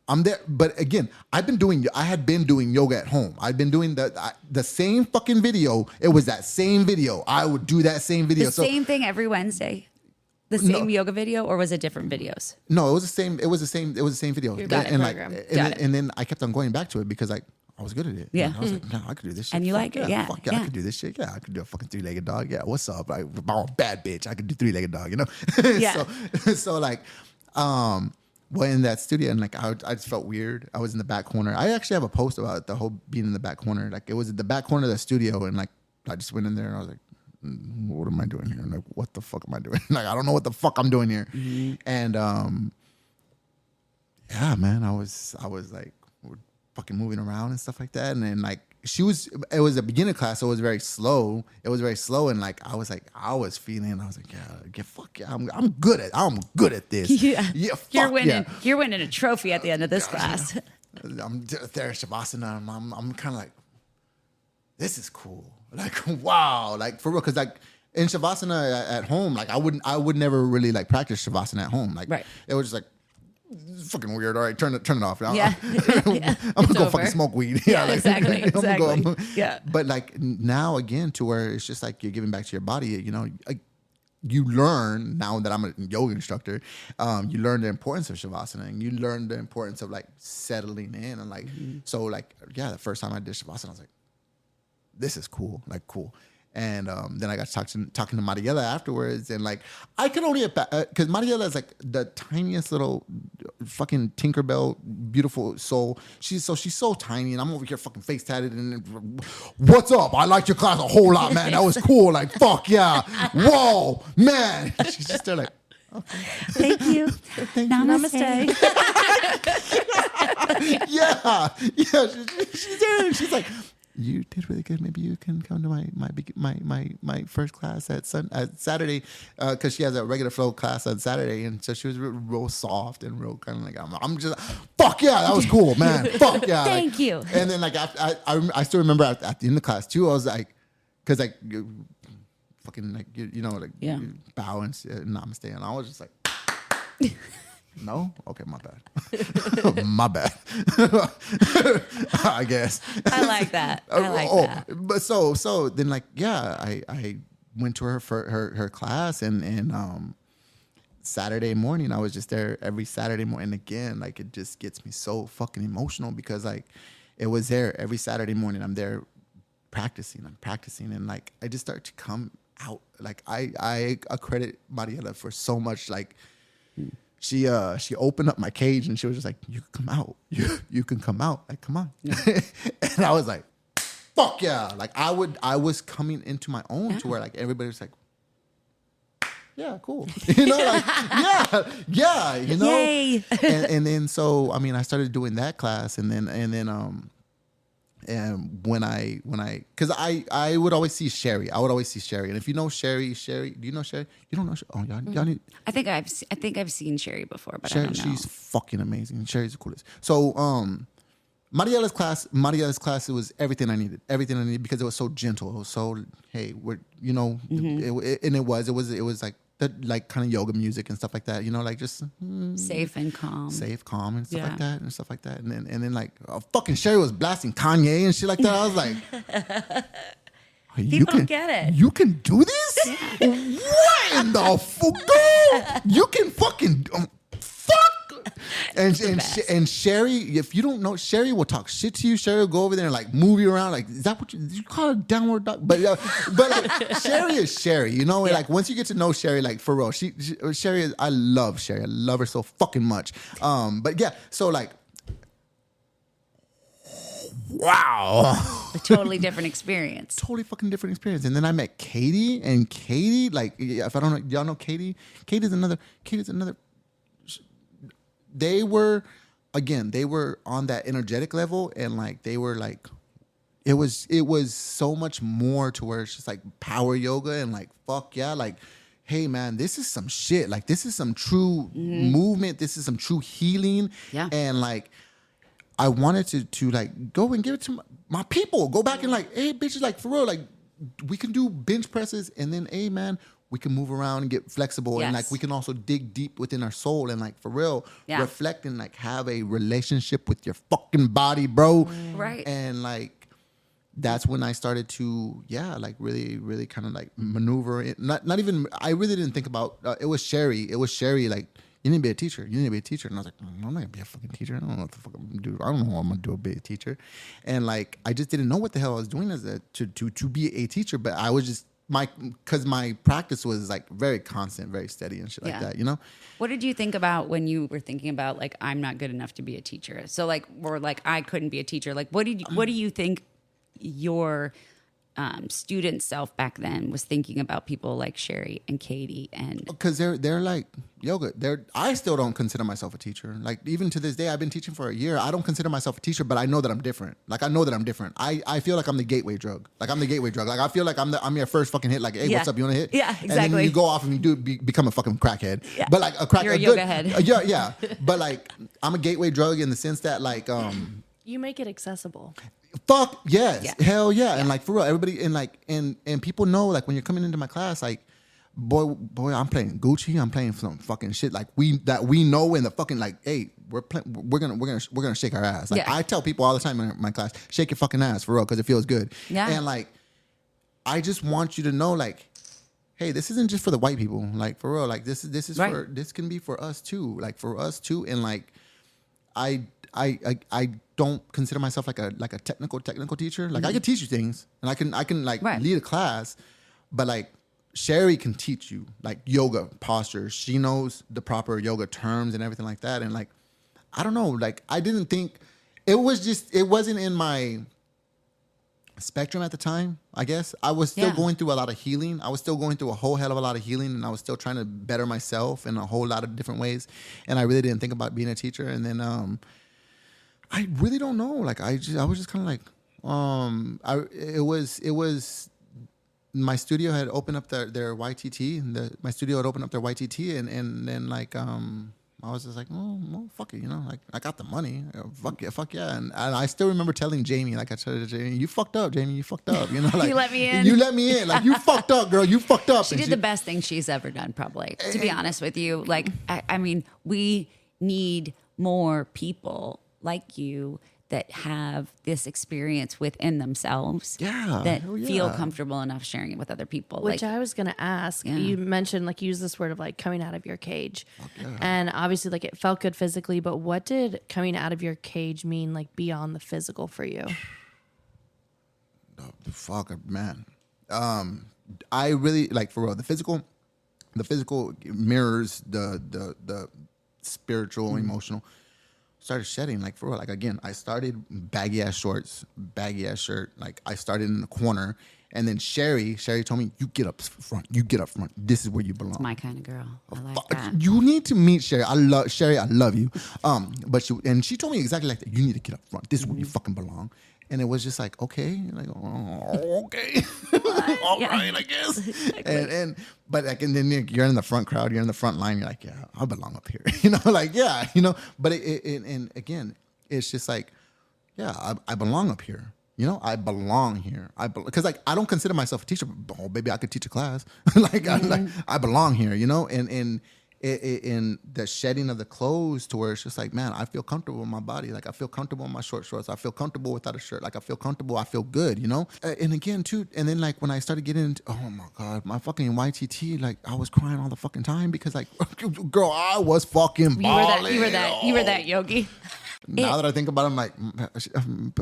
I'm there, but again, I had been doing yoga at home. I'd been doing the same fucking video. It was that same video. I would do that same video. Same thing every Wednesday. The same yoga video, or was it different videos? No, it was the same. It was the same video. And then I kept on going back to it because like I was good at it. Yeah. And I was like, no, I could do this shit. And you like it, yeah. Fuck yeah, I could do this shit. Yeah, I could do a fucking 3-legged dog. Yeah, what's up? I'm a bad bitch. I could do 3-legged dog. You know. Yeah. so like, well, in that studio, and like I just felt weird. I was in the back corner. I actually have a post about the whole being in the back corner. Like it was at the back corner of the studio, and like I just went in there and I was like, what am I doing here? Like, what the fuck am I doing? Like, I don't know what the fuck I'm doing here. Mm-hmm. And yeah, man, I was like fucking moving around and stuff like that. And then like it was a beginner class, so it was very slow. And like I was feeling, I was like, I'm good at this. Yeah, you're winning. Yeah. You're winning a trophy at the end of this class. I'm there at Shavasana, and I'm kind of like, this is cool. Like, wow, like for real, because like in Shavasana at home, like I would never really like practice Shavasana at home. Like right. It was just like, it's fucking weird. All right, turn it off. Yeah. I'm gonna go over. fucking smoke weed. Yeah, like, exactly. I'm gonna go- Exactly. Yeah. But like now again, to where it's just like you're giving back to your body. You know, like, you learn now that I'm a yoga instructor. You learn the importance of shavasana, and you learn the importance of like settling in, and like so like the first time I did shavasana, I was like, this is cool, like cool. And then I got talking to Mariela afterwards, and like I could only because Mariela is like the tiniest little fucking Tinkerbell, beautiful soul. She's so tiny, and I'm over here fucking face tatted. And what's up? I liked your class a whole lot, man. That was cool. Like fuck yeah, whoa, man. She's just there like, okay, Thank you. Namaste. yeah. She's there. She's like, you did really good. Maybe you can come to my first class at Saturday, because she has a regular flow class on Saturday, and so she was real soft and real kind of like I'm just fuck yeah, that was cool, man. Fuck yeah, Thank you. And then like I still remember at the end of class too, I was like, because like you fucking like you know like you bow and namaste, and I was just like. No? Okay, my bad. My bad. I guess. I like that. I like that. But so then like I went to her class, and Saturday morning I was just there every Saturday morning. And again, like it just gets me so fucking emotional because like it was there every Saturday morning. I'm there practicing, and like I just start to come out. Like I accredit Mariela for so much. Like she opened up my cage, and she was just like, you can come out. You can come out. Like, come on. Yeah. And I was like, fuck yeah. Like I was coming into my own to where like everybody was like, yeah, cool. You know, like, yeah, you know. Yay. And then so I mean I started doing that class, and then and when I because I would always see Sherry. And if you know Sherry, do you know Sherry? You don't know Sherry? Oh, y'all need. I think I've seen Sherry before, but Sherry, I don't know. she's fucking amazing. Sherry's the coolest. So Mariela's class, it was everything I needed because it was so gentle. It was so, hey, we're, you know, and it was like kind of yoga music and stuff like that, you know, like just Safe, calm, and stuff like that, and then like fucking Sherry was blasting Kanye and shit like that. I was like, People don't get it. You can do this? What in the fuck? You can fucking fuck. And Sherry, if you don't know, Sherry will talk shit to you. Sherry will go over there and like move you around. Like, is that what you call a downward dog? But like Sherry is Sherry, you know. Yeah. Like once you get to know Sherry, like for real, Sherry is. I love Sherry. I love her so fucking much. But yeah, so like, wow, a totally different experience. Totally fucking different experience. And then I met Katie, and Katie, like, if I don't know, y'all know Katie. Katie's another. They were on that energetic level, and like they were like, it was so much more to where it's just like power yoga and like fuck yeah, like, hey man, this is some shit. Like this is some true movement. This is some true healing. Yeah. And like, I wanted to like go and give it to my people. Go back and like, hey bitches, like for real, like we can do bench presses, and then hey man, we can move around and get flexible. Yes. And like we can also dig deep within our soul and like for real reflect and like have a relationship with your fucking body, bro. Right. And like that's when I started to like really kind of like maneuver it. Not even, I really didn't think about it was Sherry like, you need to be a teacher. And I was like, I'm not gonna be a fucking teacher. I don't know what the fuck I'm gonna do. I don't know what I'm gonna do, be a teacher. And like I just didn't know what the hell I was doing as to be a teacher. But I was just because my practice was like very constant, very steady and shit like that, you know? What did you think about when you were thinking about like, I'm not good enough to be a teacher? So like, or like, I couldn't be a teacher. Like, what do you think your student self back then was thinking about people like Sherry and Katie? And because they're like yoga. I still don't consider myself a teacher. Like even to this day, I've been teaching for a year. I don't consider myself a teacher, but I know that I'm different. Like I know that I'm different. I feel like I'm the gateway drug. Like I feel like I'm your first fucking hit. Like, hey, what's up? You want to hit? Yeah, exactly. And then you go off and you become a fucking crackhead. Yeah. But like a crackhead. You're a yoga head. Yeah. But like I'm a gateway drug in the sense that like you make it accessible. Fuck yes, hell yeah. And like for real, everybody and like and people know like when you're coming into my class, like boy, I'm playing Gucci. I'm playing some fucking shit like we know in the fucking like, hey, we're gonna shake our ass. Like Yeah. I tell people all the time in my class, shake your fucking ass for real because it feels good. Yeah. And like, I just want you to know like, hey, this isn't just for the white people. Like for real, like this is Right. for this can be for us too. Like for us too. And like, I don't consider myself like a technical teacher. Like I can teach you things and I can like Right. lead a class, but like Sherry can teach you like yoga postures. She knows the proper yoga terms and everything like that. And like, I don't know, like I didn't think it wasn't in my spectrum at the time, I guess. I was still going through a lot of healing. I was still going through a whole hell of a lot of healing and I was still trying to better myself in a whole lot of different ways. And I really didn't think about being a teacher. And then I really don't know. Like I was just kind of like it was my studio had opened up their YTT. My studio had opened up their YTT, and then like I was just like, oh, well, fuck it, you know, like I got the money, fuck yeah, and I still remember telling Jamie, like I told Jamie, you fucked up, Jamie, you fucked up, you know, like You let me in. you let me in, like you fucked up, girl, you fucked up. She did the best thing she's ever done, probably, to be honest with you. Like, I mean, we need more people like you that have this experience within themselves that feel comfortable enough sharing it with other people. Which like, I was going to ask. You mentioned, like, you use this word of, like, coming out of your cage. And obviously, like, it felt good physically, but what did coming out of your cage mean, like, beyond the physical for you? Fuck, man. I really, like, for real, the physical mirrors the spiritual, emotional. Started shedding, like for real. Like again, I started baggy ass shorts, baggy ass shirt. Like I started in the corner, and then Sherry told me, "You get up front. You get up front. This is where you belong." my kind of girl. I like that. You need to meet Sherry. I love Sherry. I love you. But she told me exactly like that. You need to get up front. This is where you fucking belong. And it was just like, okay, like, oh, okay, all right, I guess. But like, and then you're in the front crowd, you're in the front line, you're like, yeah, I belong up here, you know, like, yeah, you know. But and again, it's just like, yeah, I belong up here, you know, I belong here. Because like I don't consider myself a teacher, but oh, baby, I could teach a class, like, I belong here, you know, and. In the shedding of the clothes to where it's just like, man, I feel comfortable in my body. Like I feel comfortable in my short shorts. I feel comfortable without a shirt. Like I feel comfortable. I feel good, you know? And again, too, and then like when I started getting into, oh my God, my fucking YTT, like I was crying all the fucking time because like, girl, I was fucking balling. You were that yogi. Now that I think about it, I'm like,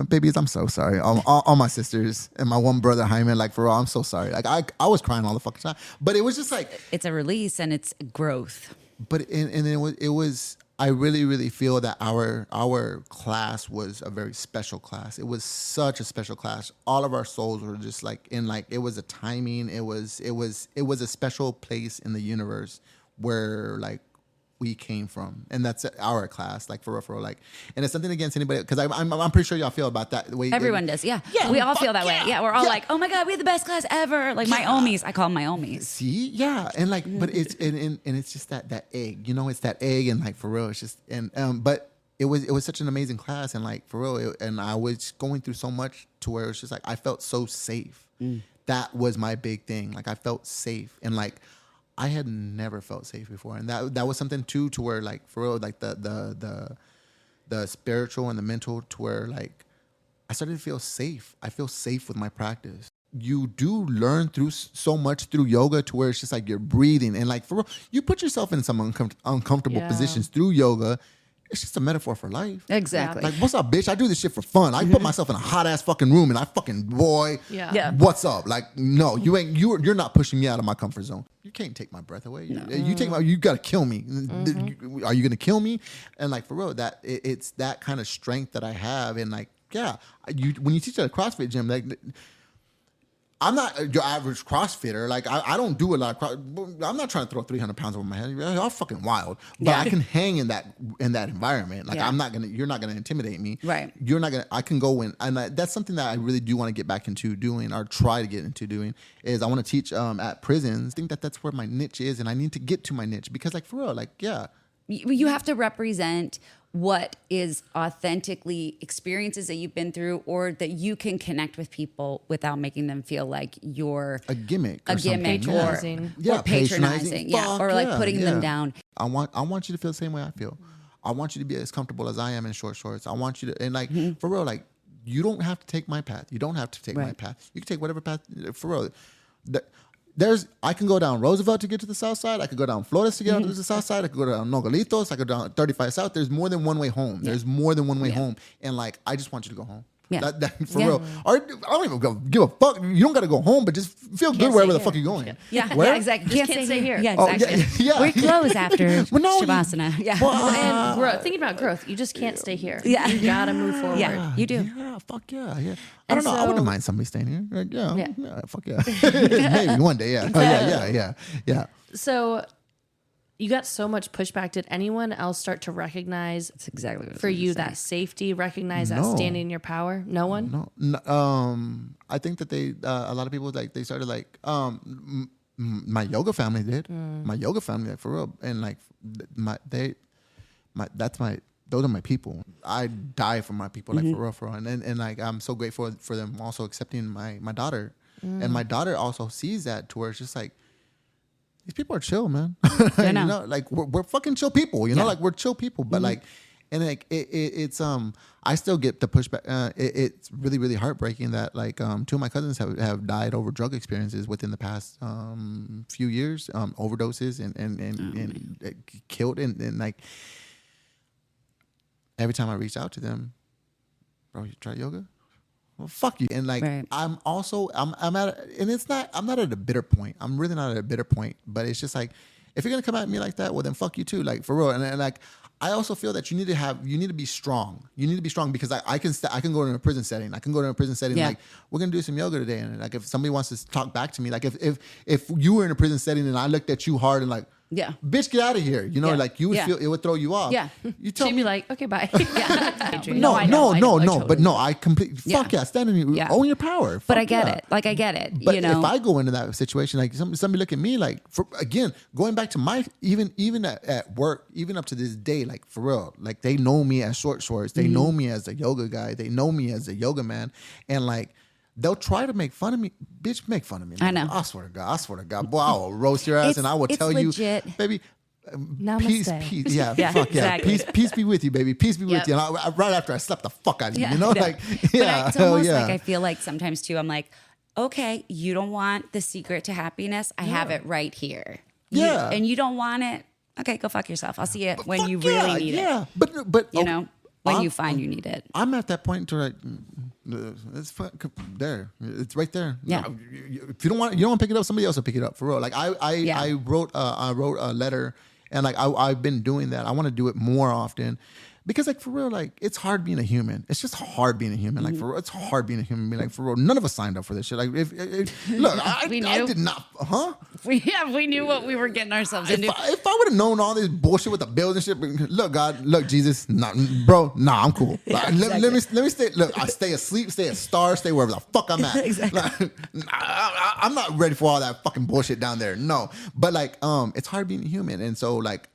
babies, I'm so sorry. All my sisters and my one brother, Jaime, like, for real, I'm so sorry. Like, I was crying all the fucking time. But it was just like... It's a release and it's growth. But and it was I really, really feel that our class was a very special class. It was such a special class. All of our souls were just like, in like, it was a timing. It was a special place in the universe where, like, we came from, and that's our class, like for real, like, and it's something against anybody, because I'm pretty sure y'all feel about that the way everyone does, yeah, we all feel that way, yeah, we're all like, oh my God, we had the best class ever, like my omies, I call them my omies. See, yeah, and like, but it's and it's just that egg, you know, it's that egg, and like for real, it's just but it was such an amazing class, and like for real, and I was going through so much to where it's just like I felt so safe. That was my big thing, like I felt safe, and like. I had never felt safe before, and that was something too, to where like for real, like the spiritual and the mental, to where like I started to feel safe. I feel safe with my practice. You do learn through so much through yoga, to where it's just like you're breathing, and like for real, you put yourself in some uncomfortable positions through yoga. It's just a metaphor for life. Exactly. Like, what's up, bitch? I do this shit for fun. I put myself in a hot ass fucking room, and I fucking what's up? Like, no, you're not pushing me out of my comfort zone. You can't take my breath away. You gotta kill me. Are you gonna kill me? And like for real, that it's that kind of strength that I have, and like when you teach at a CrossFit gym, like. I'm not your average CrossFitter. Like I don't do a lot of I'm not trying to throw 300 pounds over my head. Y'all fucking wild. But I can hang in that environment. Like you're not gonna intimidate me. Right. I can go in, and that's something that I really do want to get back into doing, or try to get into doing, is I want to teach at prisons. I think that's where my niche is, and I need to get to my niche, because like for real, like you have to represent what is authentically experiences that you've been through, or that you can connect with people without making them feel like you're a gimmick, or Patronizing. or patronizing, yeah, or like putting them down. I want you to feel the same way I feel. I want you to be as comfortable as I am in short shorts. I want you to, and like for real, like you don't have to take my path. You don't have to take my path. You can take whatever path for real. I can go down Roosevelt to get to the south side. I could go down Flores to get to the south side. I could go down Nogalitos. I could go down 35 South. There's more than one way home. There's more than one way home. And like, I just want you to go home. Yeah. For real. Or I don't even give a fuck. You don't got to go home, but just feel good wherever the fuck you're going. Yeah, exactly. Just can't stay here. Yeah, exactly. We close after no, Shavasana. Yeah. And thinking about growth, you just can't stay here. Yeah. You gotta move forward. Yeah, you do. Yeah, fuck yeah. I don't know. I wouldn't mind somebody staying here. Like, yeah, fuck yeah. Maybe one day, yeah. So you got so much pushback. Did anyone else start to recognize That's exactly what for you that safety, recognize that standing in your power? No one? No. I think that a lot of people, like, they started like, my yoga family did. My yoga family, like, for real. And like, those are my people. I die for my people, like, for real. And like, I'm so grateful for them also accepting my daughter. And my daughter also sees that, to where it's just like, these people are chill, man. You know, like we're fucking chill people, you know, like we're chill people, but like, and like it's I still get the pushback. It's really, really heartbreaking that like two of my cousins have died over drug experiences within the past few years, overdoses and killed, and like every time I reach out to them, bro, you try yoga? Well, fuck you. And like, I'm at, and it's not, I'm not at a bitter point. I'm really not at a bitter point, but it's just like, if you're going to come at me like that, well then fuck you too. Like, for real. And like, I also feel that you need to be strong. You need to be strong, because I can go to a prison setting. I can go to a prison setting. Like, we're going to do some yoga today. And like, if somebody wants to talk back to me, like if you were in a prison setting and I looked at you hard and like, bitch, get out of here. You know, like you would feel, it would throw you off. Yeah. You tell She'd me, be like, okay, bye. No, but no, I completely, fuck yeah, stand in you, own your power. But I get it. Like, I get it. But you know, if I go into that situation, like somebody look at me, like, again, going back to my, even at work, even up to this day, like, for real, like, they know me as short shorts. They know me as the yoga guy. They know me as the yoga man. And like, they'll try to make fun of me. Bitch, make fun of me. I know. I swear to God. Boy, I will roast your ass, and I will tell legit. you, baby, Namaste. peace. Yeah, fuck exactly. yeah. Peace be with you, baby. Peace be with you. And right after I slapped the fuck out of you, you know? Like, yeah. But it's almost like, I feel like sometimes too, I'm like, okay, you don't want the secret to happiness. I have it right here. And you don't want it. Okay, go fuck yourself. I'll see it when you really need it. Yeah, but you know, when you find you need it. I'm at that point to like, it's there. It's right there. Yeah. If you don't want to pick it up, somebody else will pick it up, for real. Like I wrote a letter, and like I've been doing that. I want to do it more often. Because like, for real, like, it's hard being a human. It's just hard being a human. Like, for real, it's hard being a human being. Like, for real, none of us signed up for this shit. Like, look, I did not, We knew what we were getting ourselves into. If I would have known all this bullshit with the bills and shit, look, God, look, Jesus, I'm cool. Like, let me stay. Look, I stay asleep, stay at Star, stay wherever the fuck I'm at. Exactly. Like, I'm not ready for all that fucking bullshit down there. No, but like, it's hard being a human, and so like,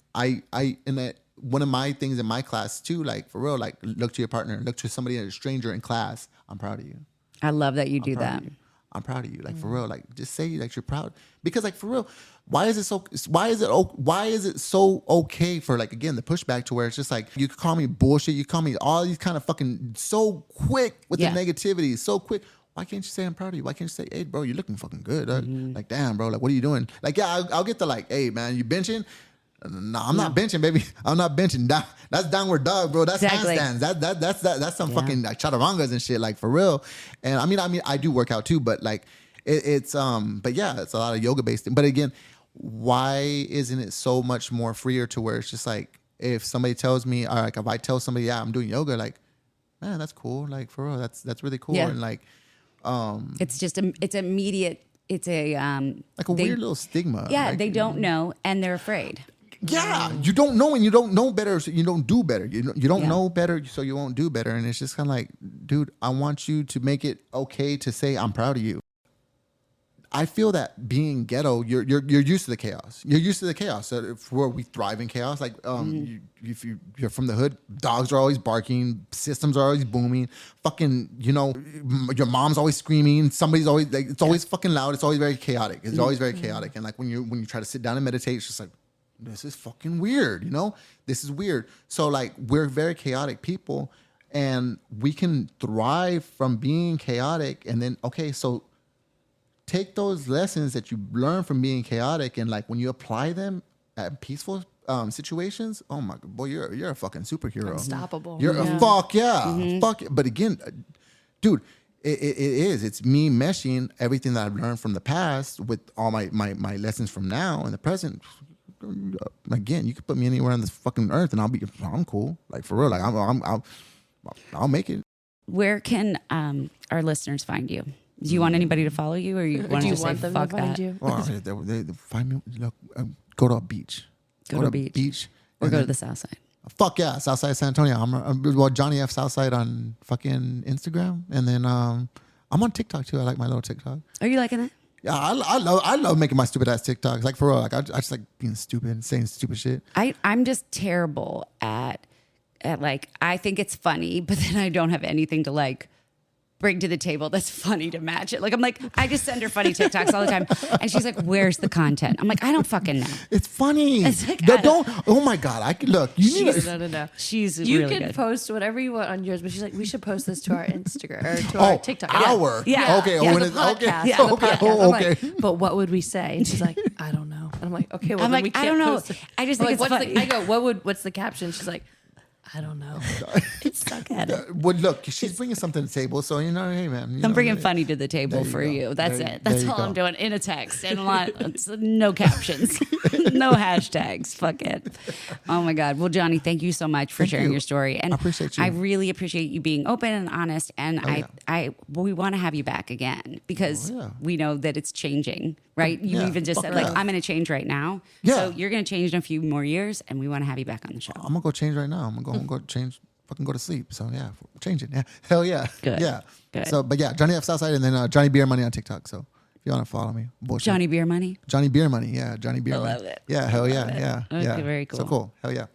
one of my things in my class too, like, for real, like, look to your partner, look to somebody, a stranger in class. I'm proud of you. I love that you do that. I'm proud of you. Like, for real, like, just say like you're proud, because like, for real, why is it so okay for, like, again, the pushback, to where it's just like, you call me bullshit, you call me all these kind of fucking, so quick with the negativity, so quick. Why can't you say I'm proud of you? Why can't you say, hey, bro, you're looking fucking good. Like, damn, bro, like, what are you doing? Like, yeah, I'll get the like, hey, man, you benching? No, I'm not benching, baby. I'm not benching. That's downward dog, bro. That's handstands. That's some fucking like chaturangas and shit, like, for real. And I mean, I do work out too, but like, it's but yeah, it's a lot of yoga based. But again, why isn't it so much more freer, to where it's just like, if somebody tells me, or like, if I tell somebody, yeah, I'm doing yoga, like, man, that's cool. Like, for real, that's really cool. And like, it's just it's immediate. It's a like a weird little stigma. Yeah, like, they don't know, and they're afraid. Yeah, you don't know, and you don't know better, so you don't do better. You don't know better, so you won't do better. And it's just kind of like, dude, I want you to make it okay to say I'm proud of you. I feel that being ghetto, you're used to the chaos. You're used to the chaos. So where we thrive in chaos. Like if you're from the hood, dogs are always barking, systems are always booming. Fucking, your mom's always screaming. Somebody's always like, it's always fucking loud. It's always very chaotic. It's always very chaotic. And like when you try to sit down and meditate, it's just like, this is fucking weird. This is weird. So like we're very chaotic people, and we can thrive from being chaotic. And then so take those lessons that you learn from being chaotic, and like when you apply them at peaceful situations, oh my boy, you're a fucking superhero. Unstoppable. You're a fuck yeah. Fuck it. But again, dude, it's me meshing everything that I've learned from the past with all my lessons from now and the present. Again, you could put me anywhere on this fucking earth and I'm cool. Like for real. Like I'll make it. Where can our listeners find you? Do you want anybody to follow you, or you want to just say them fuck to find that? you? Well, they find me. Look, go to a beach. Go to a beach. Or and go to then- the South Side. Fuck yeah, Southside San Antonio. I'm Johnny F Southside on fucking Instagram, and then I'm on TikTok too. I like my little TikTok. Are you liking it? Yeah, I love making my stupid ass TikToks. Like for real, like I just like being stupid and saying stupid shit. I'm just terrible at like, I think it's funny, but then I don't have anything to like bring to the table that's funny to match it. Like I'm like, I just send her funny TikToks all the time, and she's like, "Where's the content?" I'm like, I don't fucking know. It's funny. It's like, don't. Oh my god! I can look. You need to. No. She's You really can good. post whatever you want on yours, but she's like, we should post this to our Instagram or to our TikTok. Hour. Yeah. Okay. Yeah. When The it's podcast. okay. Yeah, the Okay. podcast. Oh, I'm okay. like, but what would we say? And she's like, I don't know. And I'm like, okay, well, I'm then like, we I can't don't know. post it. I just I'm think like, it's what's funny. I go, what's the caption? She's like, I don't know. Suck at it. Well, look, she's bringing something to the table, so hey, man. I'm bringing funny to the table you for go. you. That's There- it. That's there you all go. I'm doing in a text and no captions, no hashtags. Fuck it. Oh my God. Well, Johnny, thank you so much for Thank sharing you. your story. And I appreciate you. I really appreciate you being open and honest. And we want to have you back again because Oh, yeah. we know that it's changing, right? You Yeah. even just Fuck said like, yeah. I'm going to change right now. Yeah. So you're going to change in a few more years, and we want to have you back on the show. I'm gonna go change right now. I'm gonna go change. Fucking go to sleep. So yeah, change it. Yeah, hell yeah. Good. Yeah. Good. So, but yeah, Johnny F Southside, and then Johnny Beer Money on TikTok. So if you want to follow me, bullshit. Johnny Beer Money. Johnny Beer Money. Yeah, Johnny Beer I Money. love it. Yeah, hell yeah, it. yeah, Okay, yeah. very So cool. cool. Hell yeah.